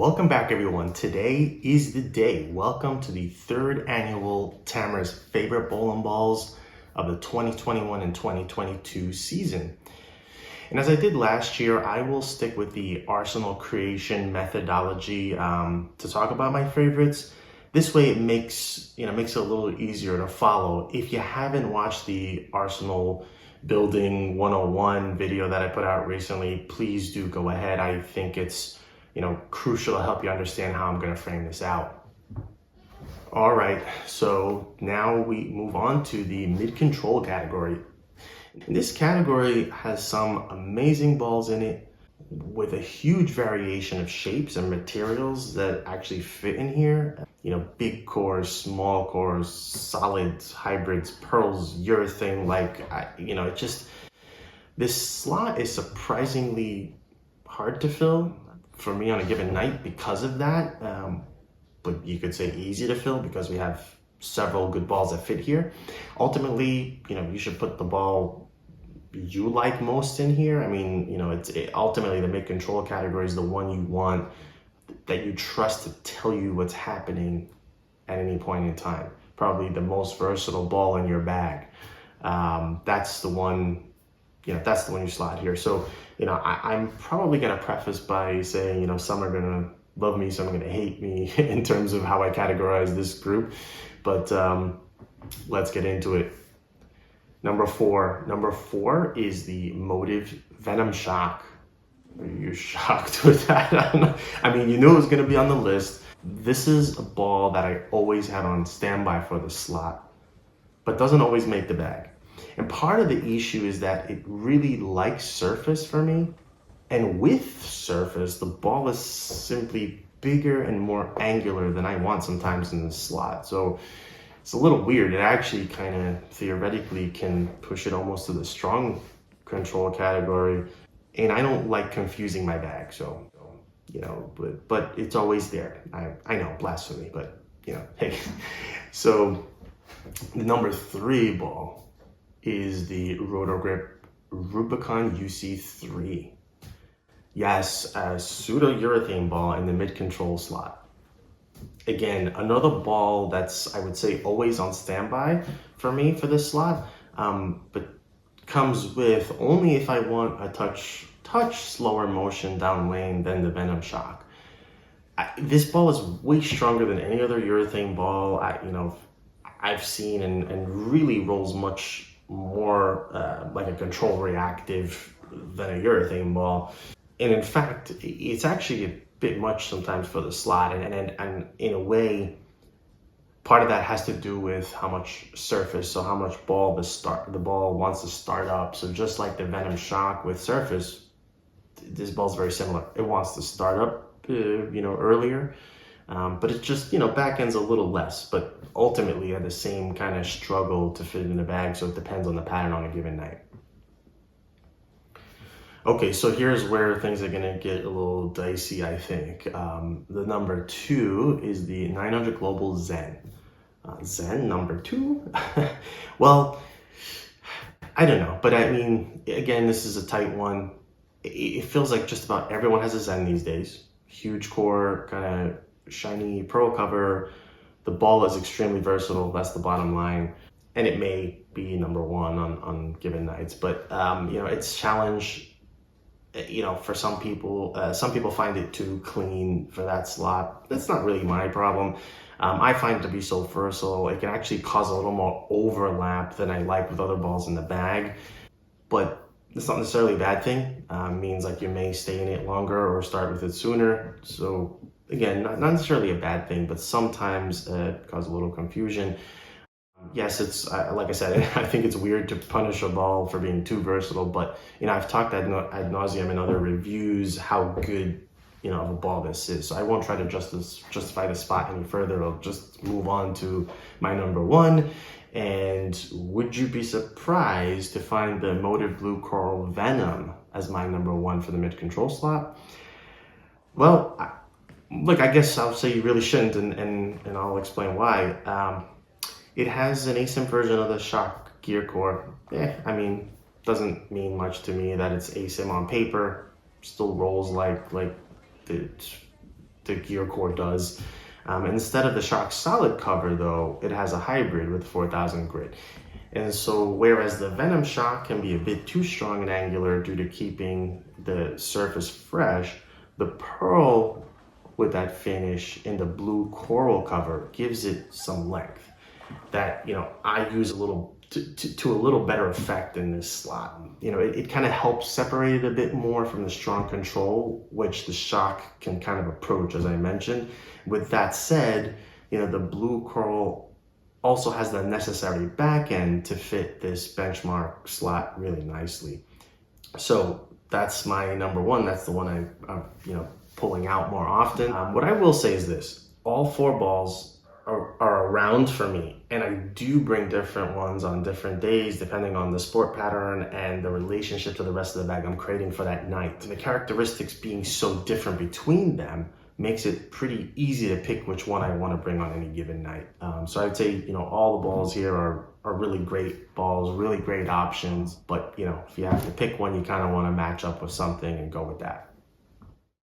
Welcome back, everyone. Today is the day. Welcome to the third annual Tamer's Favorite Bowling Balls of the 2021 and 2022 season. And as I did last year, I will stick with the arsenal creation methodology to talk about my favorites. This way, it makes it a little easier to follow. If you haven't watched the Arsenal Building 101 video that I put out recently, please do go ahead. I think it's crucial to help you understand how I'm going to frame this out. All right, so now we move on to the mid-control category. And this category has some amazing balls in it with a huge variation of shapes and materials that actually fit in here. Big cores, small cores, solids, hybrids, pearls, urethane, this slot is surprisingly hard to fill for me on a given night because of that, but you could say easy to fill because we have several good balls that fit here. Ultimately, you should put the ball you like most in here. Ultimately the mid-control category is the one you want that you trust to tell you what's happening at any point in time. Probably the most versatile ball in your bag. That's the one you slot here. So, I'm probably going to preface by saying, some are going to love me, some are going to hate me in terms of how I categorize this group. But let's get into it. Number four is the Motive Venom Shock. Are you shocked with that? You knew it was going to be on the list. This is a ball that I always had on standby for the slot, but doesn't always make the bag. And part of the issue is that it really likes surface for me. And with surface, the ball is simply bigger and more angular than I want sometimes in the slot. So it's a little weird. It actually kind of theoretically can push it almost to the strong control category. And I don't like confusing my bag. So, but it's always there. I know, blasphemy, but hey. So the number 3 ball is the Rotogrip Rubicon UC3. Yes, a pseudo-urethane ball in the mid-control slot. Again, another ball that's, I would say, always on standby for me for this slot, but comes with only if I want a touch slower motion down lane than the Venom Shock. This ball is way stronger than any other urethane ball I've seen and really rolls much more like a control reactive than a urethane ball. And in fact, it's actually a bit much sometimes for the slot. And in a way, part of that has to do with how much surface, so how much ball the ball wants to start up. So just like the Venom Shock with surface, this ball's very similar. It wants to start up, earlier. But it just, back end's a little less, but ultimately had the same kind of struggle to fit in the bag. So it depends on the pattern on a given night. Okay, so here's where things are going to get a little dicey, I think. The number 2 is the 900 Global Zen. Zen number 2? Well, I don't know. But again, this is a tight one. It feels like just about everyone has a Zen these days. Huge core, kind of shiny pearl cover. The ball is extremely versatile. That's the bottom line. And it may be number 1 on given nights. But, it's challenge. For some people find it too clean for that slot. That's not really my problem. I find it to be so versatile. It can actually cause a little more overlap than I like with other balls in the bag. But it's not necessarily a bad thing. Means like you may stay in it longer or start with it sooner. So again, not necessarily a bad thing, but sometimes cause a little confusion. Yes, it's like I said, I think it's weird to punish a ball for being too versatile, but I've talked ad nauseum in other reviews how good of a ball this is. So I won't try to justify the spot any further. I'll just move on to my number 1. And would you be surprised to find the Motive Blue Coral Venom as my number 1 for the mid-control slot? Well, look, I guess I'll say you really shouldn't, and I'll explain why. It has an ASIM version of the Shock gear core. Doesn't mean much to me that it's ASIM on paper. Still rolls like it's the gear core does. Instead of the Shock Solid cover though, it has a hybrid with 4000 grit. And so whereas the Venom shock can be a bit too strong and angular due to keeping the surface fresh, the Pearl with that finish in the blue coral cover gives it some length that, you know, I use a little to a little better effect in this slot. You know, it kind of helps separate it a bit more from the strong control, which the shock can kind of approach, as I mentioned. With that said, you know, the blue coral also has the necessary back end to fit this benchmark slot really nicely. So that's my number one. That's the one I'm you know, pulling out more often. What I will say is this: all 4 balls are around for me, and I do bring different ones on different days depending on the sport pattern and the relationship to the rest of the bag I'm creating for that night. And the characteristics being so different between them makes it pretty easy to pick which one I want to bring on any given night. So I'd say, you know, all the balls here are really great balls, really great options, but you know, if you have to pick one, you kind of want to match up with something and go with that.